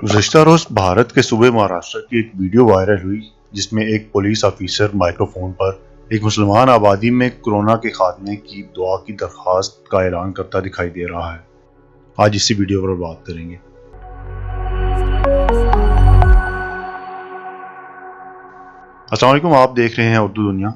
गुज़श्ता रोज़ भारत के सूबे महाराष्ट्र की एक वीडियो वायरल हुई जिसमें एक पुलिस ऑफिसर माइक्रोफोन पर एक मुसलमान आबादी में कोरोना के खात्मे की दुआ की दरख्वास्त का ऐलान करता दिखाई दे रहा है। आज इसी वीडियो पर बात करेंगे। अस्सलाम वालेकुम, आप देख रहे हैं उर्दू दुनिया।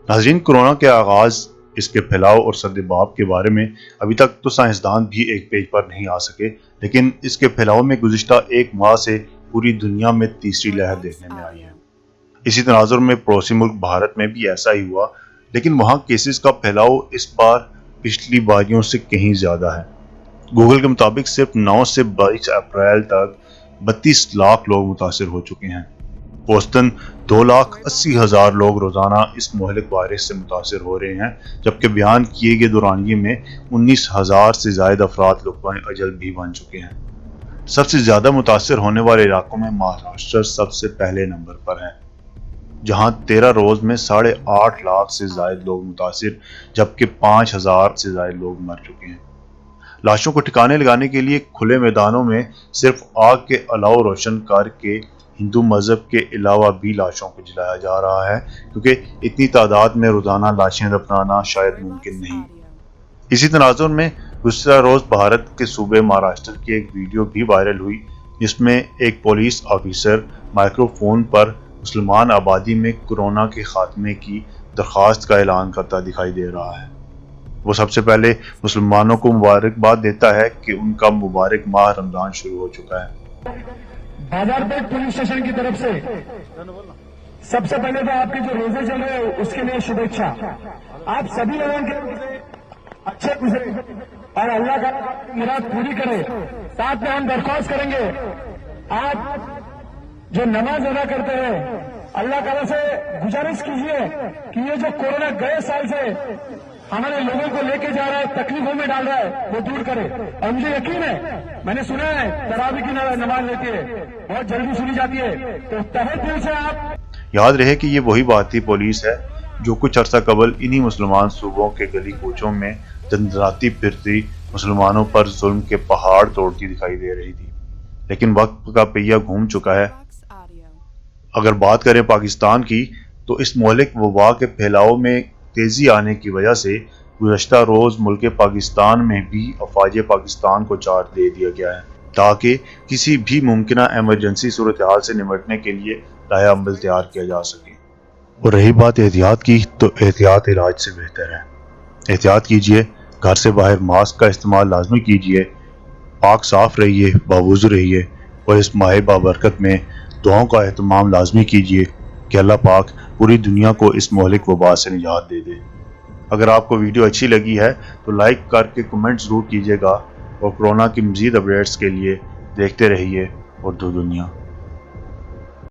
नाज़रीन, कोरोना के आगाज़, इसके फैलाव और सद्दबाब के बारे में अभी तक तो साइंसदान भी एक पेज पर नहीं आ सके, लेकिन इसके फैलाव में गुज़िश्ता एक माह से पूरी दुनिया में तीसरी लहर देखने में आई है। इसी तनाजुर में पड़ोसी मुल्क भारत में भी ऐसा ही हुआ, लेकिन वहाँ केसेस का फैलाव इस बार पिछली बारियों से कहीं ज़्यादा है। गूगल के मुताबिक सिर्फ 9 से 22 अप्रैल तक 32 लाख लोग मुतासिर हो चुके हैं। औसतन 2,80,000 लोग रोजाना इस मुहलिक वायरस से मुतासिर हो रहे हैं, जबकि बयान किए गए दौरानिये में 19,000 से ज़ायद अफराद लुक़्माए अजल भी बन चुके हैं। सबसे ज़्यादा मुतासिर होने वाले इलाकों में महाराष्ट्र सबसे पहले नंबर पर है, जहां 13 रोज़ में 8.5 लाख से ज़ायद लोग मुतासिर, जबकि 5,000 से ज़ायद लोग मर चुके हैं। लाशों को ठिकाने लगाने के लिए खुले मैदानों में सिर्फ आग के अलाव रोशन करके हिंदू मजहब के अलावा भी लाशों को जलाया जा रहा है, क्योंकि इतनी तादाद में रोजाना लाशें दफनाना शायद मुमकिन नहीं। इसी तनाजुर में गुज़श्ता रोज़ भारत के सूबे महाराष्ट्र की एक वीडियो भी वायरल हुई, जिसमें एक पुलिस ऑफिसर माइक्रोफोन पर मुसलमान आबादी में कोरोना के खात्मे की दरख्वास्त का ऐलान करता दिखाई दे रहा है। वो सबसे पहले मुसलमानों को मुबारकबाद देता है कि उनका मुबारक माह रमजान शुरू हो चुका है। बाजारपेट पुलिस स्टेशन की तरफ से सबसे पहले तो आपके जो रोजे चल रहे हैं उसके लिए शुभेच्छा। आप सभी लोगों के अच्छे गुजरे और अल्लाह का मुराद पूरी करे। साथ में हम दरख्वास्त करेंगे, आप जो नमाज अदा करते हैं, अल्लाह ताला से गुजारिश कीजिए कि ये जो कोरोना गए साल से हमारे लोगों को लेके जा रहा है, तकलीफों में डाल रहा है, वो दूर करे। और मुझे यकीन है, मैंने सुना है तरावी की नमाज लेती है, बहुत जल्दी सुनी जाती है, तो तहे दिल से आप याद रहे कि ये वही भारतीय पुलिस है जो कुछ अरसा कबल इन्हीं मुसलमान सूबों के गली कूचों में दंदनाती फिरती मुसलमानों पर जुल्म के पहाड़ तोड़ती दिखाई दे रही थी। लेकिन वक्त का पहिया घूम चुका है। अगर बात करें पाकिस्तान की, तो इस मुल्क वबा के फैलाव में तेजी आने की वजह से गुज़श्ता रोज मुल्क पाकिस्तान में भी अफवाज पाकिस्तान को चार्ज दे दिया गया है, ताकि किसी भी मुमकिन एमरजेंसी सूरत हाल से निपटने के लिए राह अमल तैयार किया जा सके। और रही बात एहतियात की, तो एहतियात इलाज से बेहतर है। एहतियात कीजिए, घर से बाहर मास्क का इस्तेमाल लाजमी कीजिए, पाक साफ रहिए, बावुज़ू रहिए, और इस माह बाबरकत में दुआओं का एहतमाम लाजमी कीजिए कि अल्लाह पाक पूरी दुनिया को इस मुहलिक वबा से निजात दे दे। अगर आपको वीडियो अच्छी लगी है तो लाइक करके कमेंट ज़रूर कीजिएगा, और कोरोना की मज़ीद अपडेट्स के लिए देखते रहिए उर्दू दुनिया।